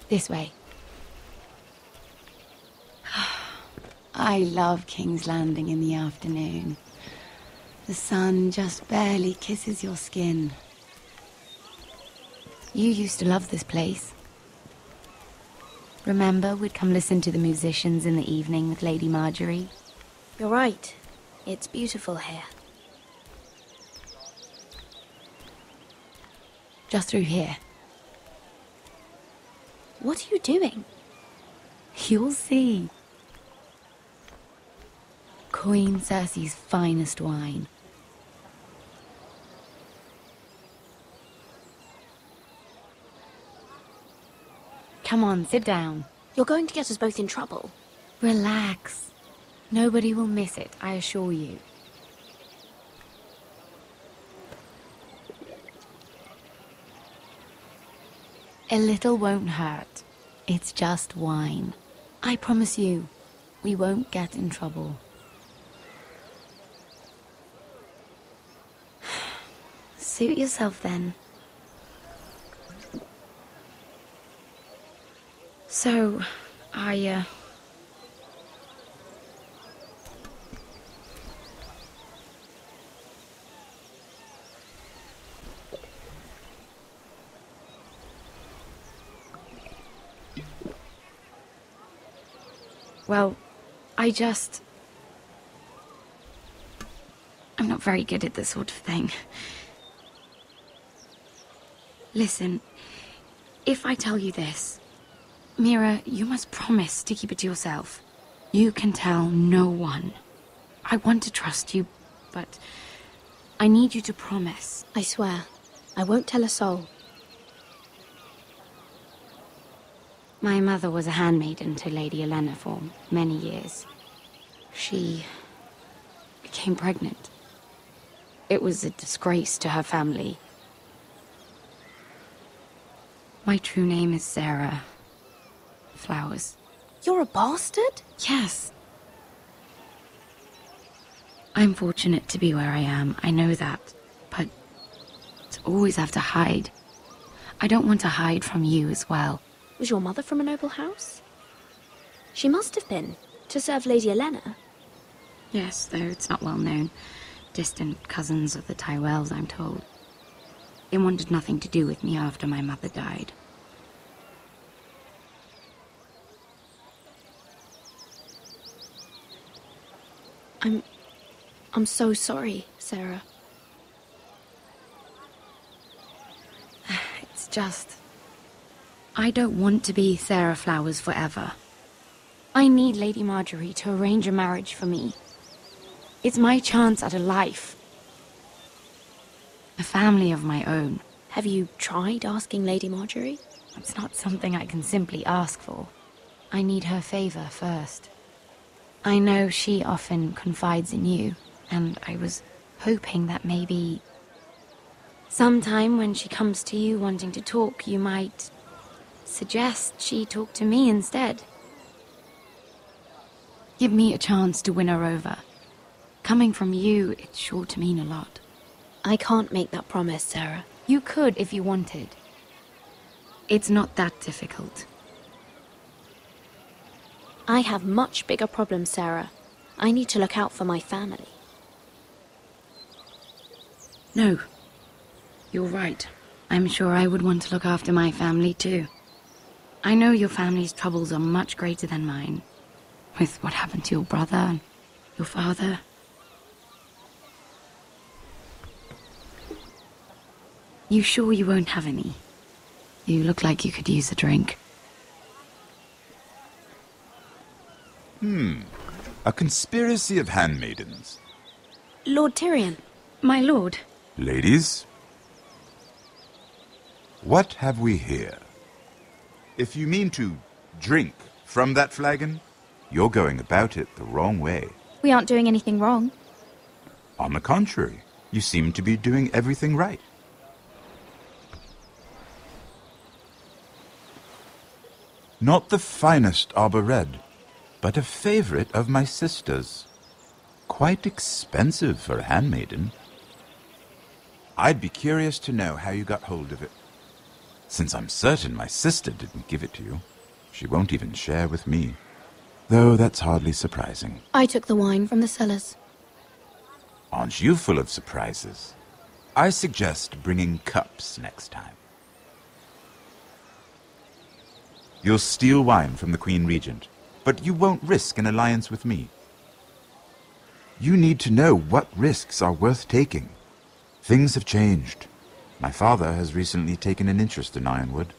This way. I love King's Landing in the afternoon. The sun just barely kisses your skin. You used to love this place. Remember, we'd come listen to the musicians in the evening with Lady Marjorie? You're right. It's beautiful here. Just through here. What are you doing? You'll see. Queen Cersei's finest wine. Come on, sit down. You're going to get us both in trouble. Relax. Nobody will miss it, I assure you. A little won't hurt. It's just wine. I promise you, we won't get in trouble. Suit yourself then. So, Well, I'm not very good at this sort of thing. Listen, if I tell you this, Mira, you must promise to keep it to yourself. You can tell no one. I want to trust you, but I need you to promise. I swear, I won't tell a soul. My mother was a handmaiden to Lady Olenna for many years. She became pregnant. It was a disgrace to her family. My true name is Sarah Flowers. You're a bastard? Yes. I'm fortunate to be where I am, I know that. But to always have to hide. I don't want to hide from you as well. Was your mother from a noble house? She must have been, to serve Lady Olenna. Yes, though it's not well known. Distant cousins of the Tyrells, I'm told. They wanted nothing to do with me after my mother died. I'm so sorry, Sarah. It's just... I don't want to be Sarah Flowers forever. I need Lady Marjorie to arrange a marriage for me. It's my chance at a life. A family of my own. Have you tried asking Lady Marjorie? It's not something I can simply ask for. I need her favor first. I know she often confides in you, and I was hoping that maybe... sometime when she comes to you wanting to talk, you might suggest she talk to me instead. Give me a chance to win her over. Coming from you, it's sure to mean a lot. I can't make that promise, Sarah. You could if you wanted. It's not that difficult. I have much bigger problems, Sarah. I need to look out for my family. No. You're right. I'm sure I would want to look after my family too. I know your family's troubles are much greater than mine. With what happened to your brother and your father. You sure you won't have any? You look like you could use a drink. A conspiracy of handmaidens. Lord Tyrion. My lord. Ladies, what have we here? If you mean to drink from that flagon, you're going about it the wrong way. We aren't doing anything wrong. On the contrary, you seem to be doing everything right. Not the finest arbor red, but a favorite of my sister's. Quite expensive for a handmaiden. I'd be curious to know how you got hold of it. since I'm certain my sister didn't give it to you. She won't even share with me. Though that's hardly surprising. I took the wine from the cellars. Aren't you full of surprises? I suggest bringing cups next time. You'll steal wine from the Queen Regent, but you won't risk an alliance with me. You need to know what risks are worth taking. Things have changed. My father has recently taken an interest in Ironwood.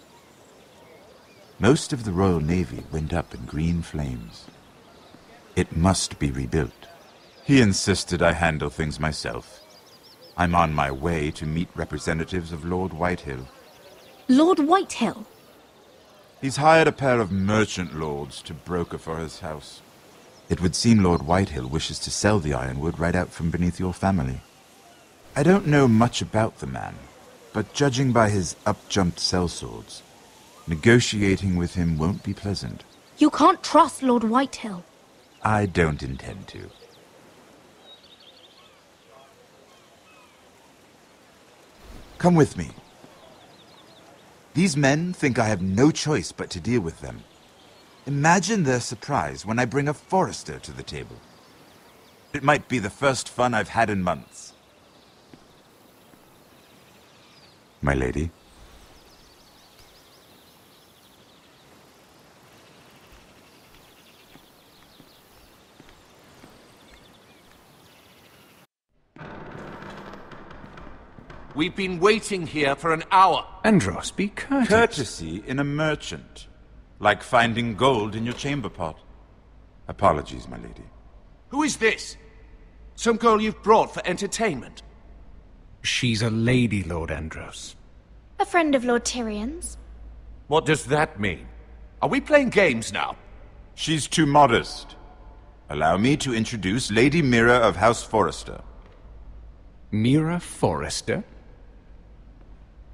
Most of the Royal Navy went up in green flames. It must be rebuilt. He insisted I handle things myself. I'm on my way to meet representatives of Lord Whitehill. Lord Whitehill? He's hired a pair of merchant lords to broker for his house. It would seem Lord Whitehill wishes to sell the Ironwood right out from beneath your family. I don't know much about the man, but judging by his up-jumped sellswords, negotiating with him won't be pleasant. You can't trust Lord Whitehill. I don't intend to. Come with me. These men think I have no choice but to deal with them. Imagine their surprise when I bring a forester to the table. It might be the first fun I've had in months. My lady. We've been waiting here for an hour. Andros, be courteous. Courtesy in a merchant. Like finding gold in your chamber pot. Apologies, my lady. Who is this? Some girl you've brought for entertainment? She's a lady, Lord Andros. A friend of Lord Tyrion's. What does that mean? Are we playing games now? She's too modest. Allow me to introduce Lady Mira of House Forrester. Mira Forrester?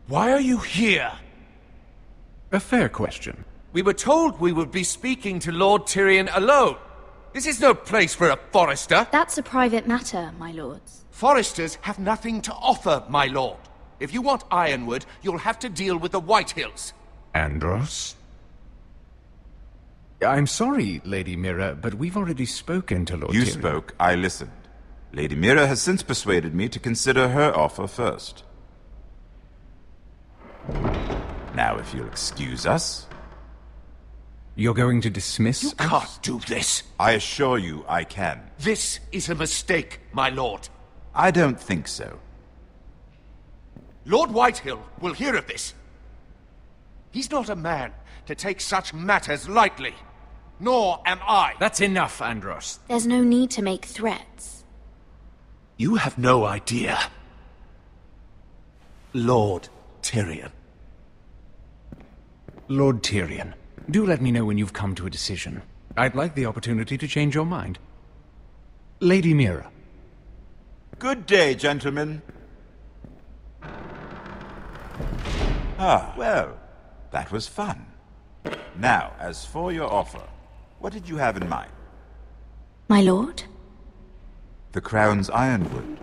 Why are you here? A fair question. We were told we would be speaking to Lord Tyrion alone. This is no place for a Forrester. That's a private matter, my lords. Foresters have nothing to offer, my lord. If you want Ironwood, you'll have to deal with the Whitehills. Andros? I'm sorry, Lady Mira, but we've already spoken to Lord You Tyrion. spoke, I listened. Lady Mira has since persuaded me to consider her offer first. Now, if you'll excuse us... You're going to dismiss You us? can't do this. I assure you I can. This is a mistake, my lord. I don't think so. Lord Whitehill will hear of this. He's not a man to take such matters lightly. Nor am I. That's enough, Andros. There's no need to make threats. You have no idea. Lord Tyrion. Lord Tyrion, do let me know when you've come to a decision. I'd like the opportunity to change your mind. Lady Mira. Good day, gentlemen. Ah, well, that was fun. Now, as for your offer, what did you have in mind? My lord? The Crown's Ironwood.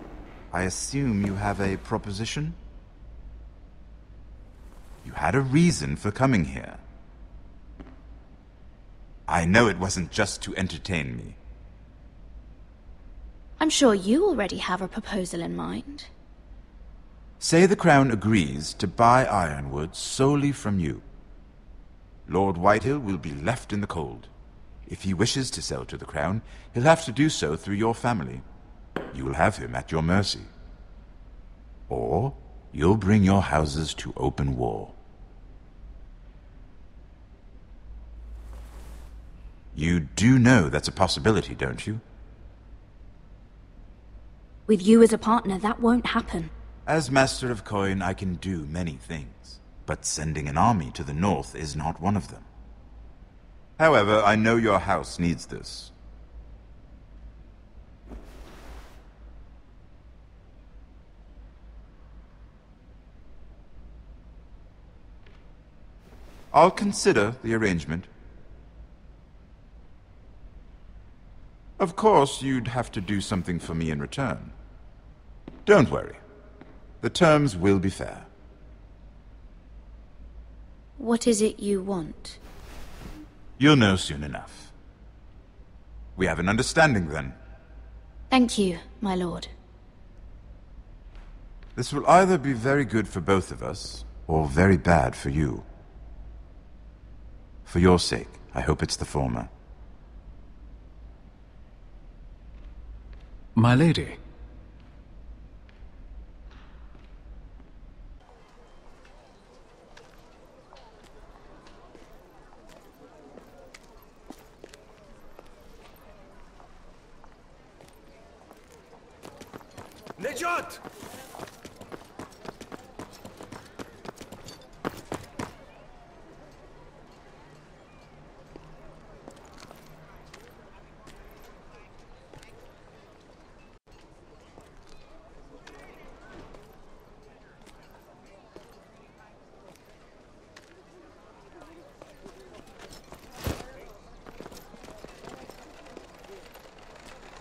I assume you have a proposition? You had a reason for coming here. I know it wasn't just to entertain me. I'm sure you already have a proposal in mind. Say the Crown agrees to buy Ironwood solely from you. Lord Whitehill will be left in the cold. If he wishes to sell to the Crown, he'll have to do so through your family. You will have him at your mercy. Or you'll bring your houses to open war. You do know that's a possibility, don't you? With you as a partner, that won't happen. As Master of Coin, I can do many things, but sending an army to the north is not one of them. However, I know your house needs this. I'll consider the arrangement. Of course, you'd have to do something for me in return. Don't worry. The terms will be fair. What is it you want? You'll know soon enough. We have an understanding then. Thank you, my lord. This will either be very good for both of us, or very bad for you. For your sake, I hope it's the former. My lady. Nejat!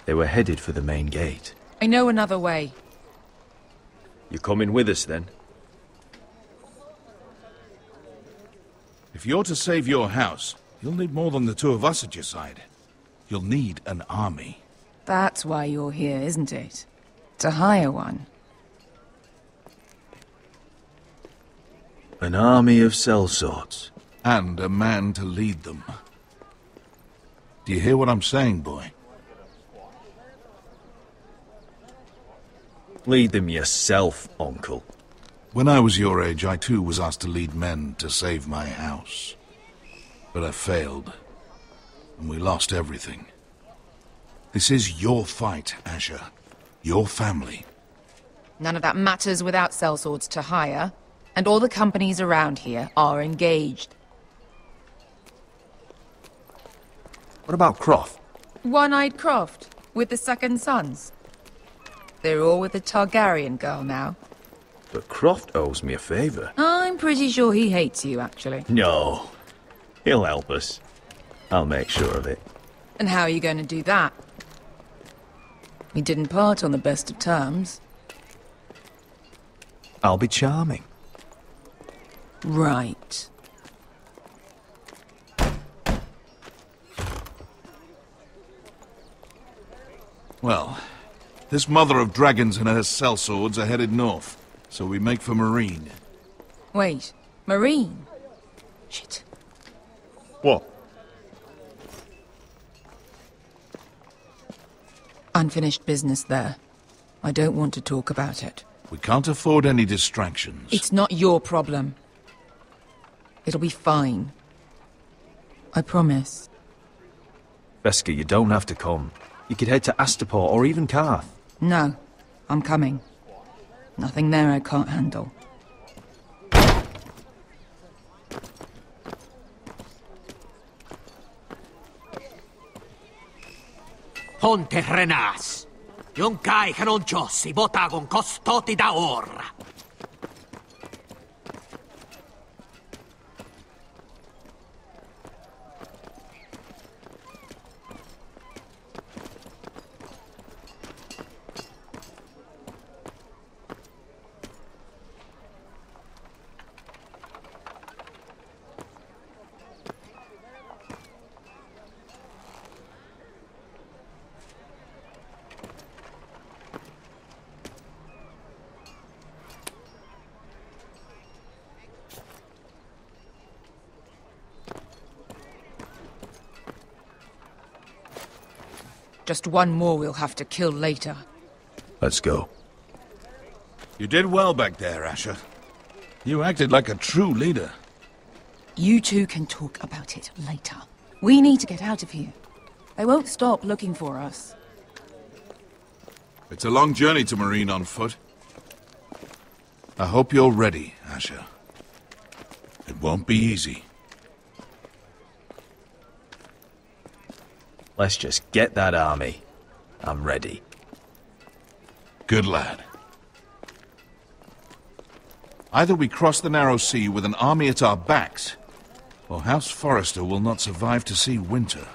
They were headed for the main gate. I know another way. You coming with us, then? If you're to save your house, you'll need more than the two of us at your side. You'll need an army. That's why you're here, isn't it? To hire one. An army of sellswords. And a man to lead them. Do you hear what I'm saying, boy? Lead them yourself, uncle. When I was your age, I too was asked to lead men to save my house. But I failed. And we lost everything. This is your fight, Asher. Your family. None of that matters without sellswords to hire. And all the companies around here are engaged. What about Croft? One-Eyed Croft, with the second sons. They're all with the Targaryen girl now. But Croft owes me a favor. I'm pretty sure he hates you, actually. No. He'll help us. I'll make sure of it. And how are you going to do that? We didn't part on the best of terms. I'll be charming. Right. Well, this mother of dragons and her sellswords are headed north, so we make for Marine. Wait, Marine? Shit. What? Unfinished business there. I don't want to talk about it. We can't afford any distractions. It's not your problem. It'll be fine. I promise. Veska, you don't have to come. You could head to Astapor or even Karth. No, I'm coming. Nothing there I can't handle. Ponte Renas. Yung kai kanon Diyos, ibotagong kostoti daor. Just one more we'll have to kill later. Let's go. You did well back there, Asher. You acted like a true leader. You two can talk about it later. We need to get out of here. They won't stop looking for us. It's a long journey to Marine on foot. I hope you're ready, Asher. It won't be easy. Let's just get that army. I'm ready. Good lad. Either we cross the narrow sea with an army at our backs, or House Forrester will not survive to see winter.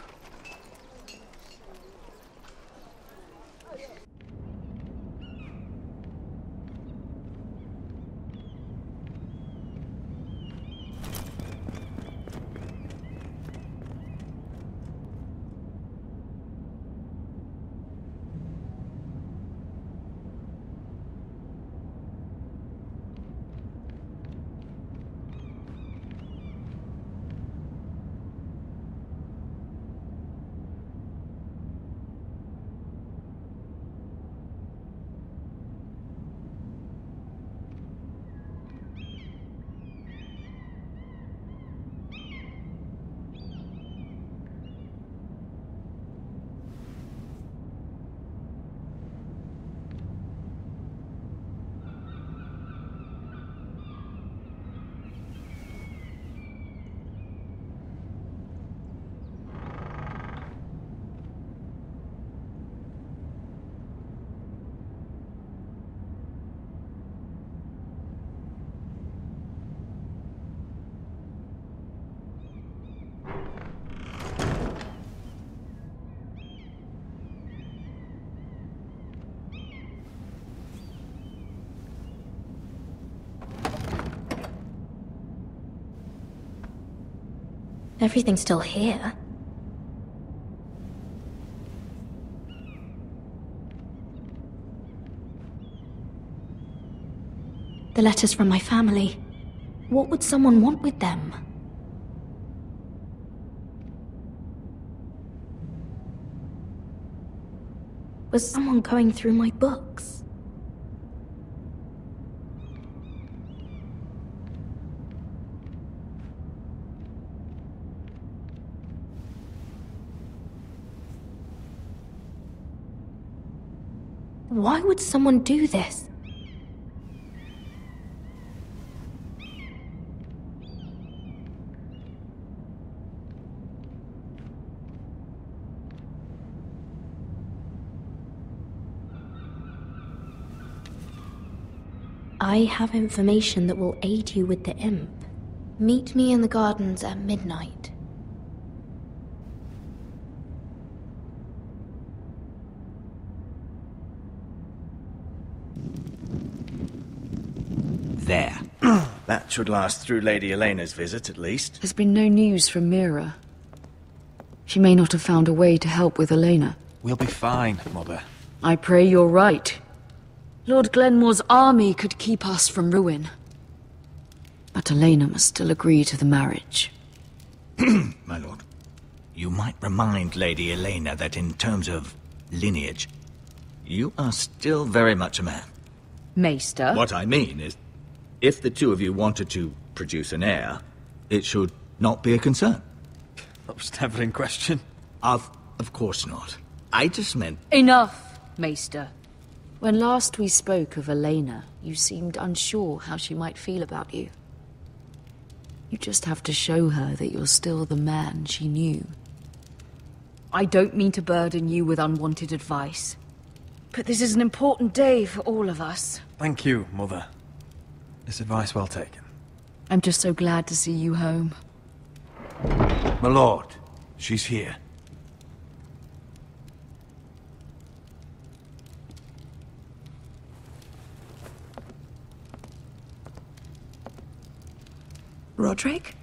Everything's still here. The letters from my family. What would someone want with them? Was someone going through my books? Why would someone do this? I have information that will aid you with the imp. Meet me in the gardens at midnight. There. That should last through Lady Elena's visit, at least. There's been no news from Mira. She may not have found a way to help with Elena. We'll be fine, Mother. I pray you're right. Lord Glenmore's army could keep us from ruin. But Elena must still agree to the marriage. My lord, you might remind Lady Elena that in terms of lineage, you are still very much a man. Maester? What I mean is, if the two of you wanted to produce an heir, it should not be a concern. That was never in question. Of course not. I just meant... Enough, Maester. When last we spoke of Elena, you seemed unsure how she might feel about you. You just have to show her that you're still the man she knew. I don't mean to burden you with unwanted advice, but this is an important day for all of us. Thank you, Mother. This advice well taken. I'm just so glad to see you home. My lord, she's here. Roderick?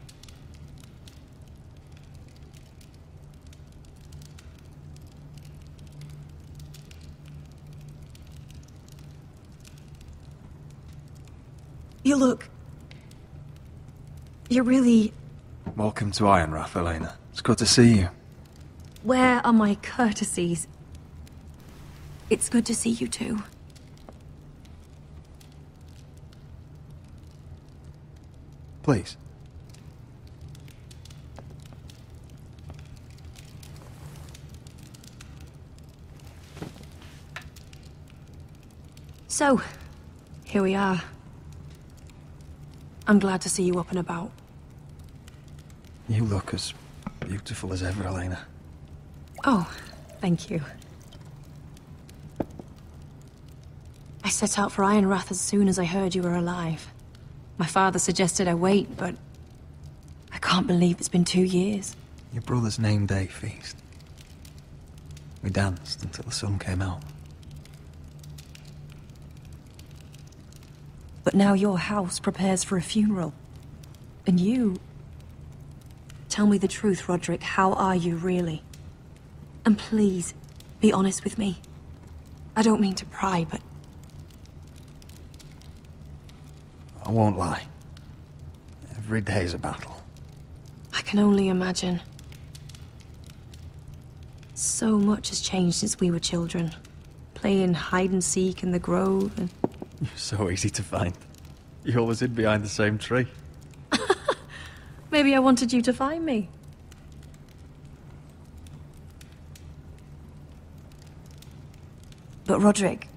You look... You're really... Welcome to Ironrath, Elena. It's good to see you. Where are my courtesies? It's good to see you too. Please. So, here we are. I'm glad to see you up and about. You look as beautiful as ever, Elena. Oh, thank you. I set out for Ironrath as soon as I heard you were alive. My father suggested I wait, but I can't believe it's been 2 years. Your brother's name day feast. We danced until the sun came out. But now your house prepares for a funeral. And you... Tell me the truth, Roderick. How are you, really? And please, be honest with me. I don't mean to pry, but... I won't lie. Every day's a battle. I can only imagine. So much has changed since we were children. Playing hide-and-seek in the grove and... You're so easy to find. You always hid behind the same tree. Maybe I wanted you to find me. But Roderick...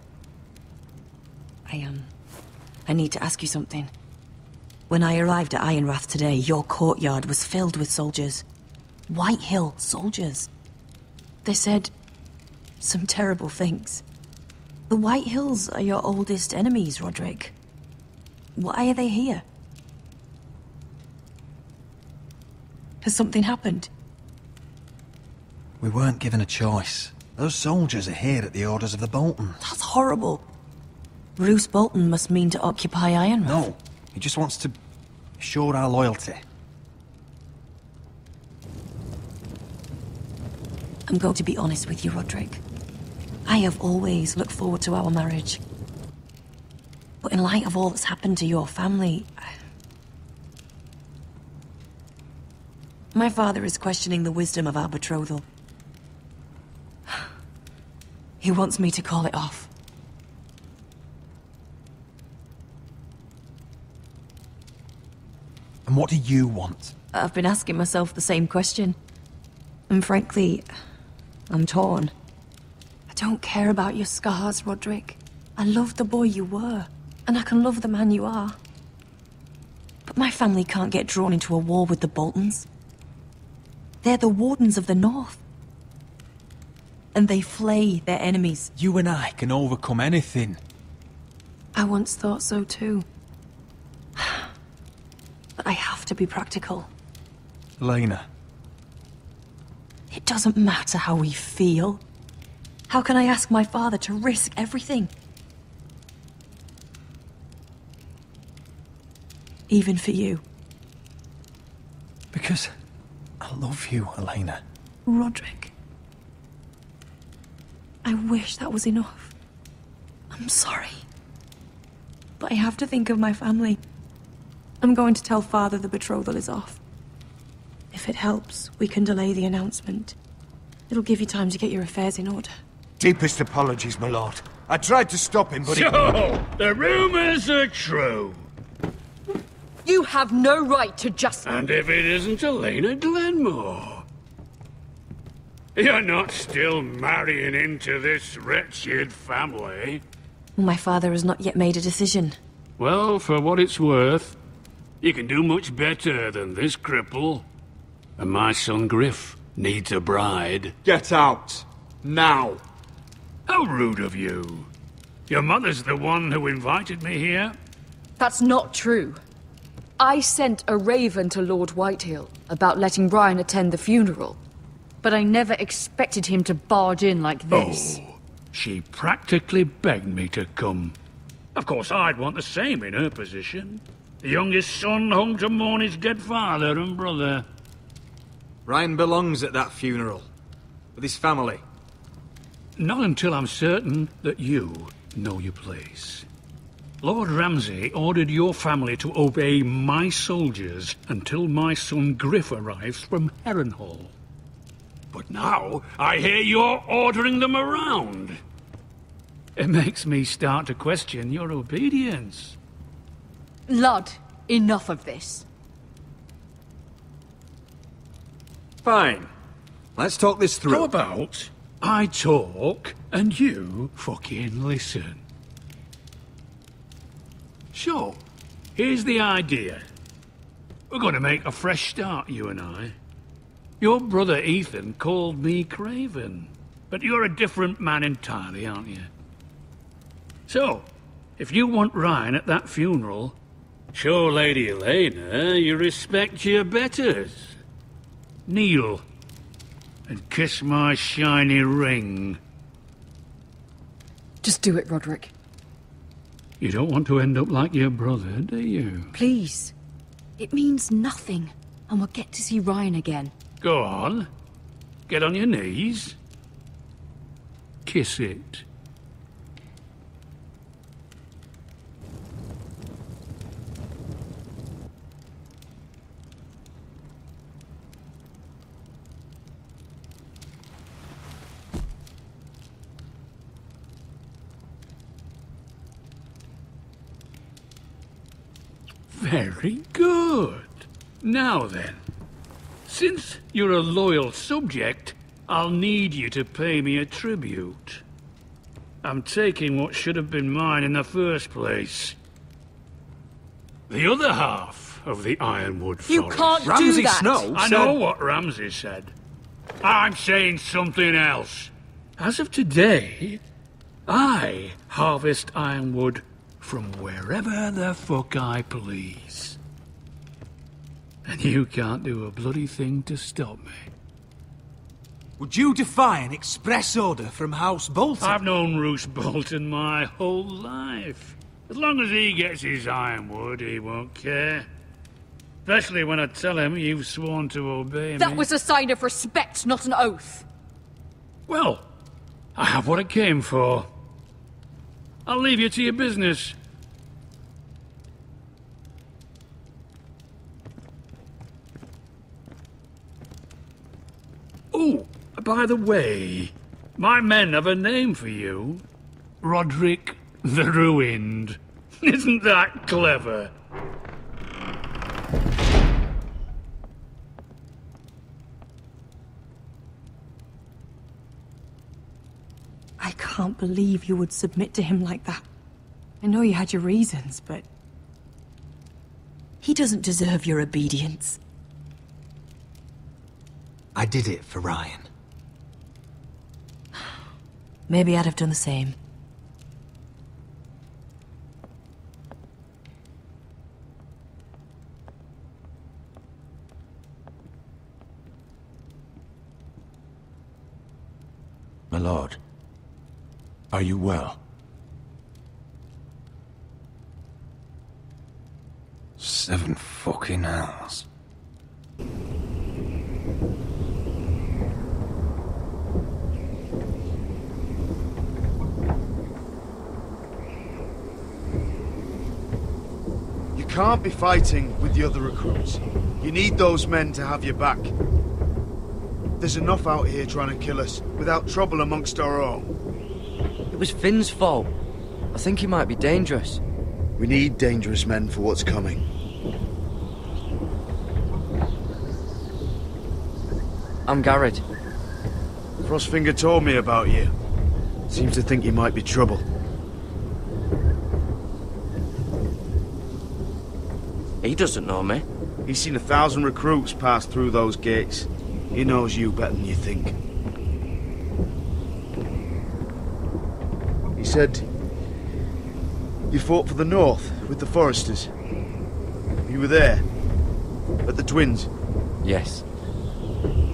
I need to ask you something. When I arrived at Ironrath today, your courtyard was filled with soldiers. White Hill soldiers. They said some terrible things. The White Hills are your oldest enemies, Roderick. Why are they here? Has something happened? We weren't given a choice. Those soldiers are here at the orders of the Boltons. That's horrible. Roose Bolton must mean to occupy Ironrath. No, he just wants to assure our loyalty. I'm going to be honest with you, Roderick. I have always looked forward to our marriage. But in light of all that's happened to your family... My father is questioning the wisdom of our betrothal. He wants me to call it off. And what do you want? I've been asking myself the same question. And frankly, I'm torn. I don't care about your scars, Roderick. I love the boy you were, and I can love the man you are. But my family can't get drawn into a war with the Boltons. They're the Wardens of the North. And they flay their enemies. You and I can overcome anything. I once thought so too. But I have to be practical. Elena. It doesn't matter how we feel. How can I ask my father to risk everything? Even for you. Because I love you, Elena. Roderick. I wish that was enough. I'm sorry. But I have to think of my family. I'm going to tell Father the betrothal is off. If it helps, we can delay the announcement. It'll give you time to get your affairs in order. Deepest apologies, my lord. I tried to stop him, but So, the rumors are true. You have no right to just... And if it isn't Elena Glenmore? You're not still marrying into this wretched family? My father has not yet made a decision. Well, for what it's worth, you can do much better than this cripple. And my son Griff needs a bride. Get out. Now. How rude of you. Your mother's the one who invited me here. That's not true. I sent a raven to Lord Whitehill about letting Brian attend the funeral. But I never expected him to barge in like this. Oh, she practically begged me to come. Of course, I'd want the same in her position. The youngest son home to mourn his dead father and brother. Ryan belongs at that funeral. With his family. Not until I'm certain that you know your place. Lord Ramsay ordered your family to obey my soldiers until my son Griff arrives from Harrenhal. But now, I hear you're ordering them around. It makes me start to question your obedience. Lud, enough of this. Fine. Let's talk this through. How about I talk and you fucking listen? So, here's the idea. We're going to make a fresh start, you and I. Your brother Ethan called me Craven, but you're a different man entirely, aren't you? So, if you want Ryan at that funeral, show Lady Elena you respect your betters. Kneel and kiss my shiny ring. Just do it, Roderick. You don't want to end up like your brother, do you? Please. It means nothing, and we'll get to see Ryan again. Go on. Get on your knees. Kiss it. Very good. Now then, since you're a loyal subject, I'll need you to pay me a tribute. I'm taking what should have been mine in the first place. The other half of the Ironwood Forest. You can't do Ramsay that! Snow I said... know what Ramsay said. I'm saying something else. As of today, I harvest ironwood from wherever the fuck I please. And you can't do a bloody thing to stop me. Would you defy an express order from House Bolton? I've known Roose Bolton my whole life. As long as he gets his ironwood, he won't care. Especially when I tell him you've sworn to obey me. That was a sign of respect, not an oath. Well, I have what I came for. I'll leave you to your business. Oh, by the way, my men have a name for you. Roderick the Ruined. Isn't that clever? I can't believe you would submit to him like that. I know you had your reasons, but... he doesn't deserve your obedience. I did it for Ryan. Maybe I'd have done the same. My lord, are you well? 7 fucking hours. You can't be fighting with the other recruits. You need those men to have your back. There's enough out here trying to kill us, without trouble amongst our own. It was Finn's fault. I think he might be dangerous. We need dangerous men for what's coming. I'm Garrett. Frostfinger told me about you. Seems to think you might be trouble. He doesn't know me. He's seen 1,000 recruits pass through those gates. He knows you better than you think. He said you fought for the North with the Foresters. You were there, at the Twins. Yes.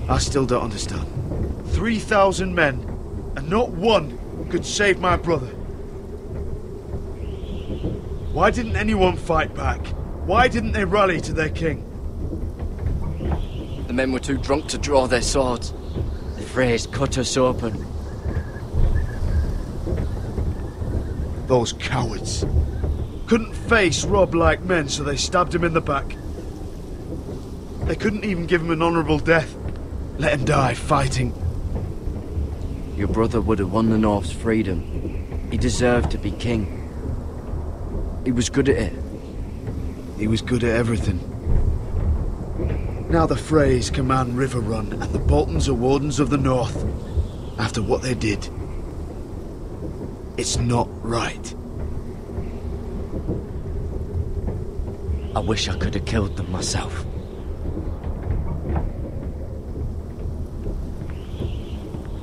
I still don't understand. 3,000 men, and not one could save my brother. Why didn't anyone fight back? Why didn't they rally to their king? The men were too drunk to draw their swords. The Freys cut us open. Those cowards. Couldn't face Rob like men, so they stabbed him in the back. They couldn't even give him an honourable death. Let him die fighting. Your brother would have won the North's freedom. He deserved to be king. He was good at it. He was good at everything. Now the Freys command Riverrun, and the Boltons are Wardens of the North. After what they did. It's not right. I wish I could have killed them myself.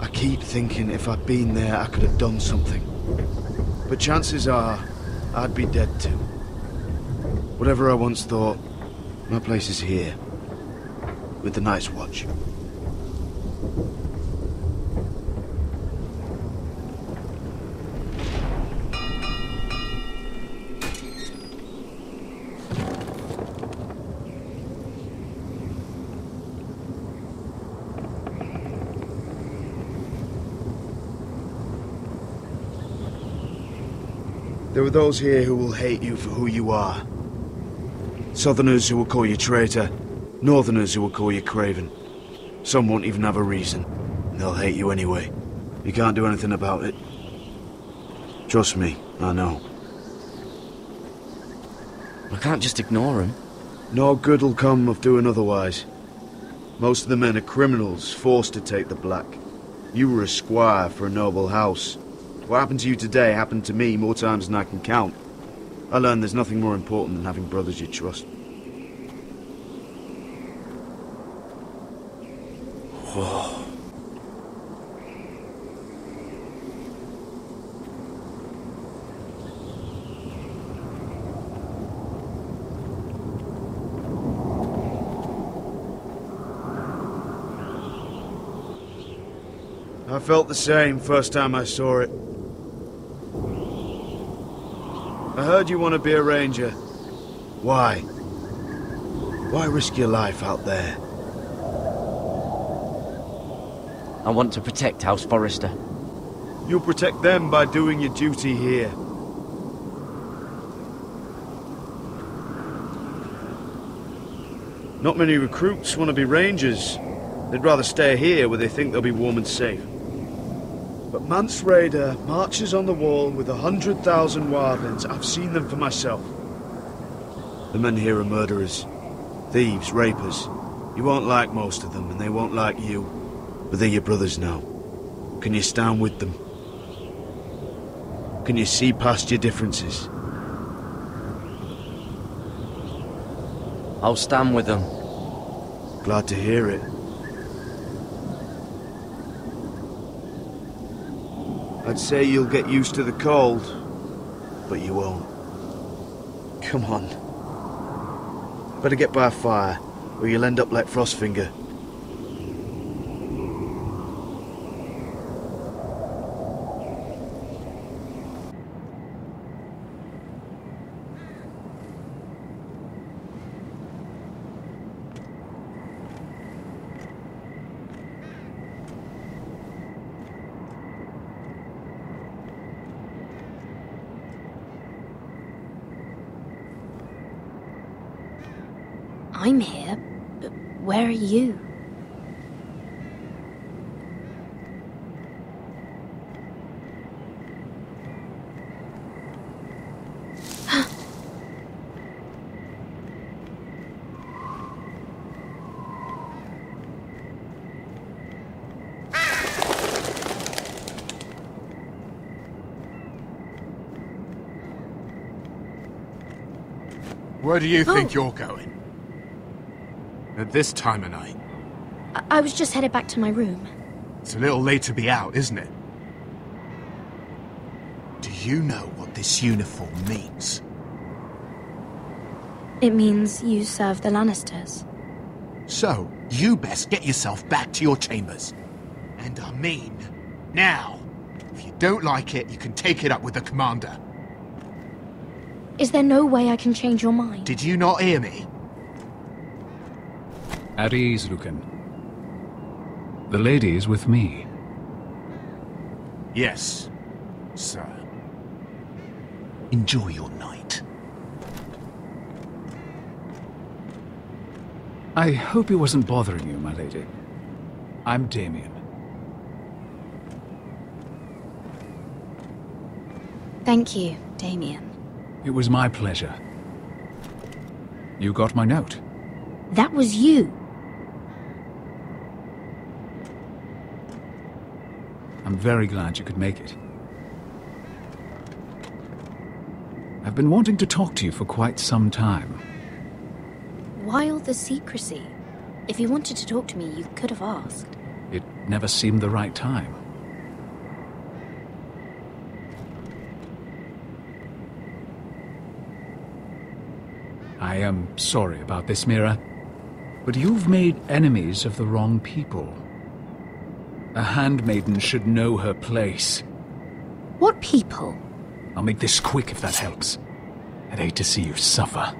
I keep thinking if I'd been there, I could have done something. But chances are, I'd be dead too. Whatever I once thought, my place is here. With the Night's Watch. There are those here who will hate you for who you are. Southerners who will call you traitor, Northerners who will call you craven. Some won't even have a reason. They'll hate you anyway. You can't do anything about it. Trust me, I know. I can't just ignore them. No good will come of doing otherwise. Most of the men are criminals, forced to take the black. You were a squire for a noble house. What happened to you today happened to me more times than I can count. I learned there's nothing more important than having brothers you trust. Whoa. I felt the same first time I saw it. I heard you want to be a ranger. Why? Why risk your life out there? I want to protect House Forrester. You'll protect them by doing your duty here. Not many recruits want to be rangers. They'd rather stay here where they think they'll be warm and safe. But Mance Raider marches on the wall with 100,000 wildlings. I've seen them for myself. The men here are murderers. Thieves, rapers. You won't like most of them, and they won't like you. But they're your brothers now. Can you stand with them? Can you see past your differences? I'll stand with them. Glad to hear it. I'd say you'll get used to the cold, but you won't. Come on. Better get by a fire, or you'll end up like Frostfinger. I'm here, but where are you? Where do you think you're going? At this time of night? I was just headed back to my room. It's a little late to be out, isn't it? Do you know what this uniform means? It means you serve the Lannisters. So, you best get yourself back to your chambers. And I mean, now. If you don't like it, you can take it up with the commander. Is there no way I can change your mind? Did you not hear me? At ease, Lucan. The lady is with me. Yes, sir. Enjoy your night. I hope it wasn't bothering you, my lady. I'm Damien. Thank you, Damien. It was my pleasure. You got my note. That was you. I'm very glad you could make it. I've been wanting to talk to you for quite some time. Why all the secrecy? If you wanted to talk to me, you could have asked. It never seemed the right time. I am sorry about this, Mira, but you've made enemies of the wrong people. A handmaiden should know her place. What people? I'll make this quick if that helps. I'd hate to see you suffer.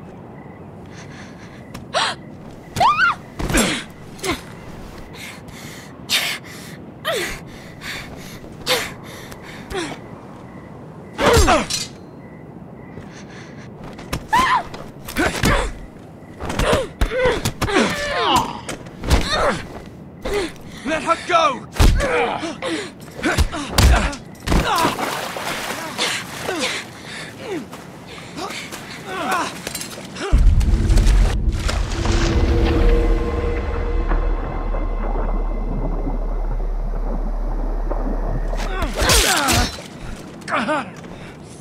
Let her go!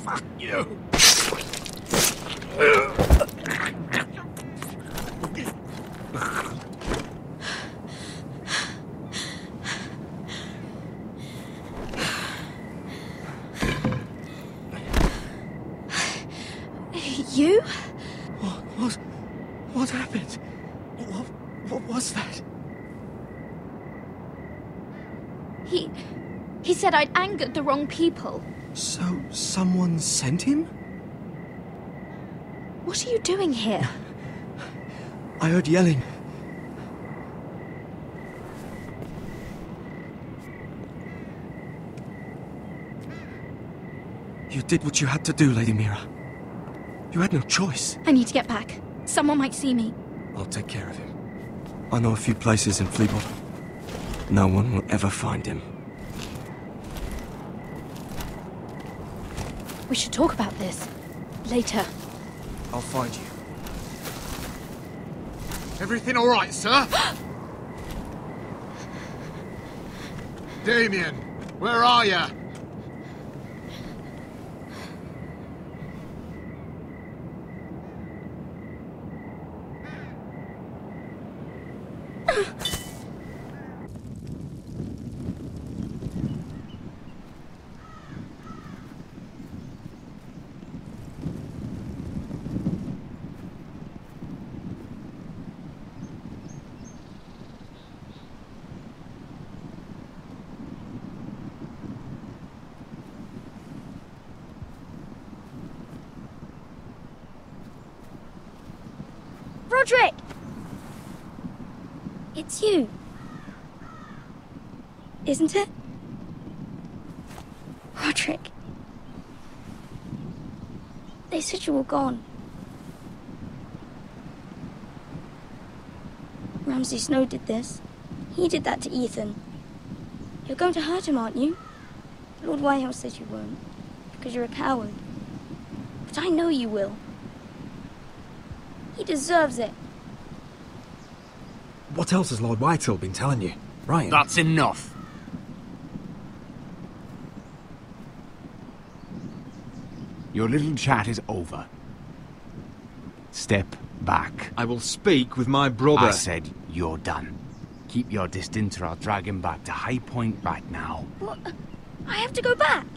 Fuck you! You? What happened? What was that? He said I'd angered the wrong people. So, someone sent him? What are you doing here? I heard yelling. You did what you had to do, Lady Mira. You had no choice. I need to get back. Someone might see me. I'll take care of him. I know a few places in Fleetwood. No one will ever find him. We should talk about this. Later. I'll find you. Everything all right, sir? Damien, where are you? Roderick! It's you. Isn't it? Roderick. They said you were gone. Ramsay Snow did this. He did that to Ethan. You're going to hurt him, aren't you? Lord Whitehill says you won't, because you're a coward. But I know you will. He deserves it. What else has Lord Whitehill been telling you, Ryan? That's enough. Your little chat is over. Step back. I will speak with my brother. I said you're done. Keep your distance or I'll drag him back to High Point right now. What? I have to go back.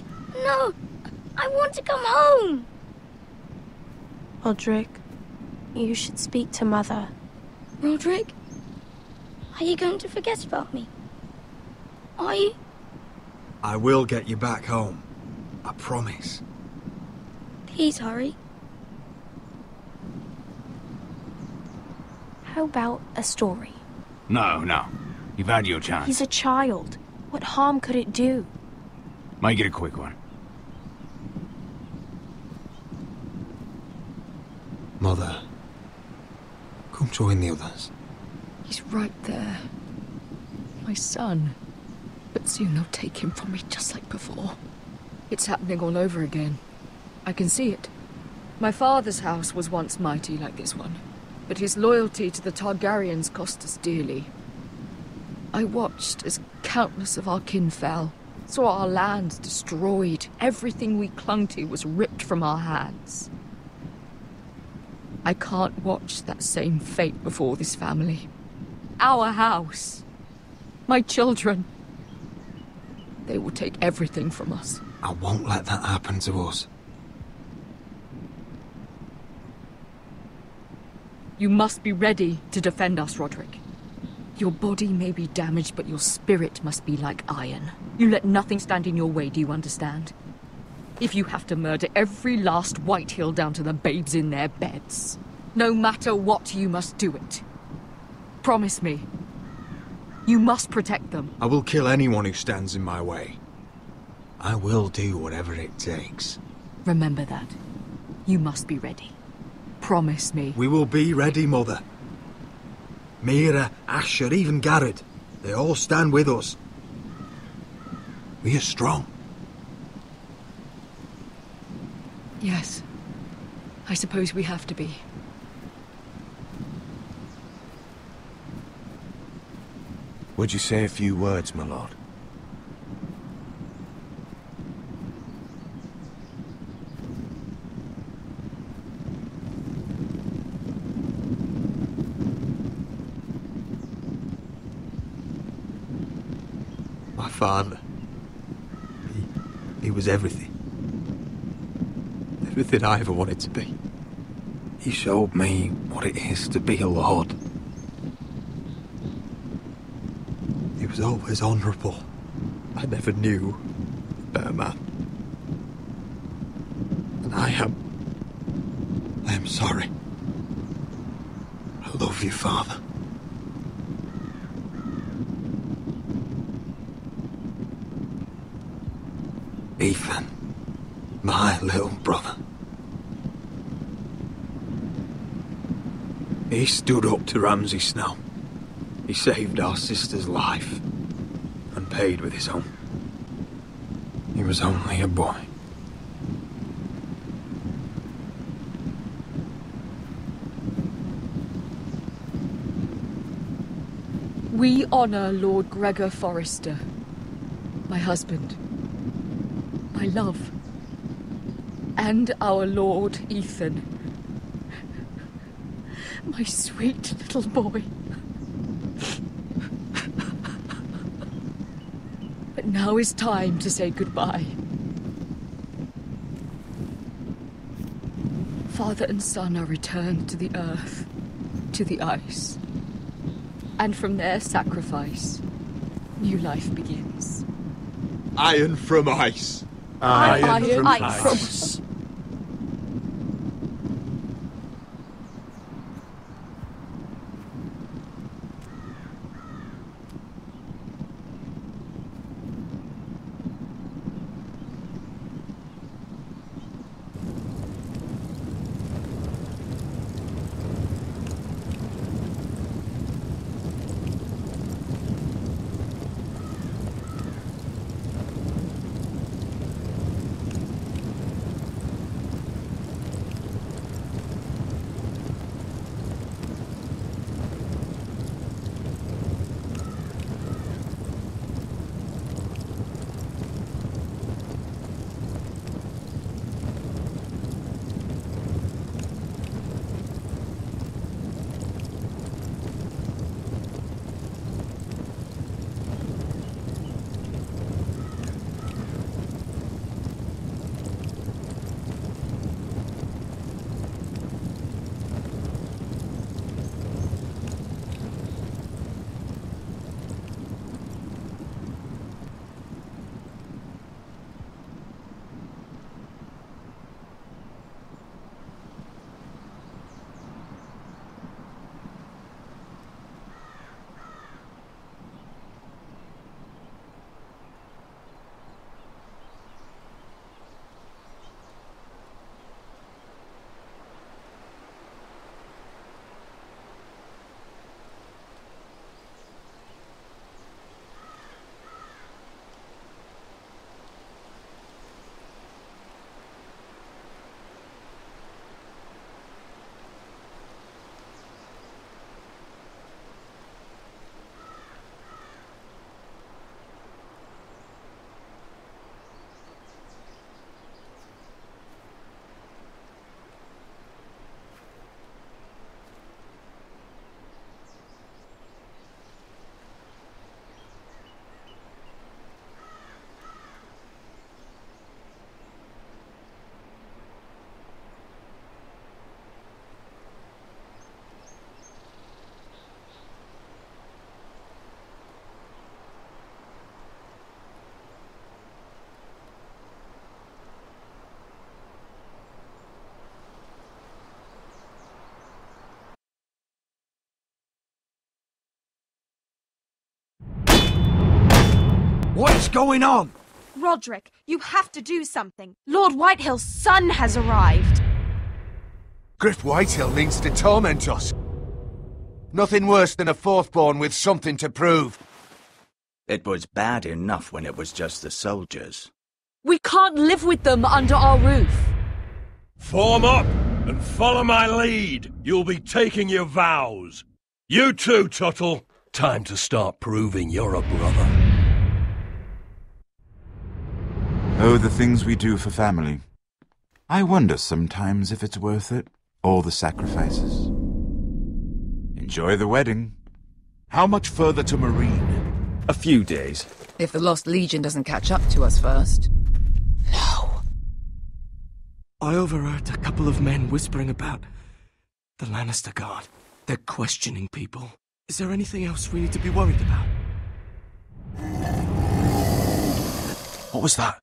No, I want to come home. Roderick, you should speak to Mother. Roderick? Are you going to forget about me? Are you? I will get you back home. I promise. Please hurry. How about a story? No. You've had your chance. He's a child. What harm could it do? Make it a quick one. Mother, come join the others. He's right there. My son. But soon they'll take him from me just like before. It's happening all over again. I can see it. My father's house was once mighty like this one, but his loyalty to the Targaryens cost us dearly. I watched as countless of our kin fell, saw our lands destroyed, everything we clung to was ripped from our hands. I can't watch that same fate before this family. Our house. My children. They will take everything from us. I won't let that happen to us. You must be ready to defend us, Roderick. Your body may be damaged, but your spirit must be like iron. You let nothing stand in your way, do you understand? If you have to murder every last Whitehill down to the babes in their beds, no matter what, you must do it. Promise me. You must protect them. I will kill anyone who stands in my way. I will do whatever it takes. Remember that. You must be ready. Promise me. We will be ready, Mother. Mira, Asher, even Garrett. They all stand with us. We are strong. Yes. I suppose we have to be. Would you say a few words, my lord? My father. He was everything. Everything I ever wanted to be. He showed me what it is to be a lord. He was always honourable. I never knew a better man. And I am sorry. I love you, Father. Ethan. My little brother. He stood up to Ramsay Snow. He saved our sister's life and paid with his own. He was only a boy. We honor Lord Gregor Forrester, my husband, my love, and our Lord Ethan, my sweet little boy. But now is time to say goodbye. Father and son are returned to the earth, to the ice. And from their sacrifice, new life begins. Iron from ice. Iron from ice. What is going on? Roderick, you have to do something. Lord Whitehill's son has arrived. Griff Whitehill means to torment us. Nothing worse than a fourthborn with something to prove. It was bad enough when it was just the soldiers. We can't live with them under our roof. Form up and follow my lead. You'll be taking your vows. You too, Tuttle. Time to start proving you're a brother. Oh, the things we do for family. I wonder sometimes if it's worth it, all the sacrifices. Enjoy the wedding. How much further to Marine? A few days. If the Lost Legion doesn't catch up to us first. I overheard a couple of men whispering about the Lannister Guard. They're questioning people. Is there anything else we need to be worried about? What was that?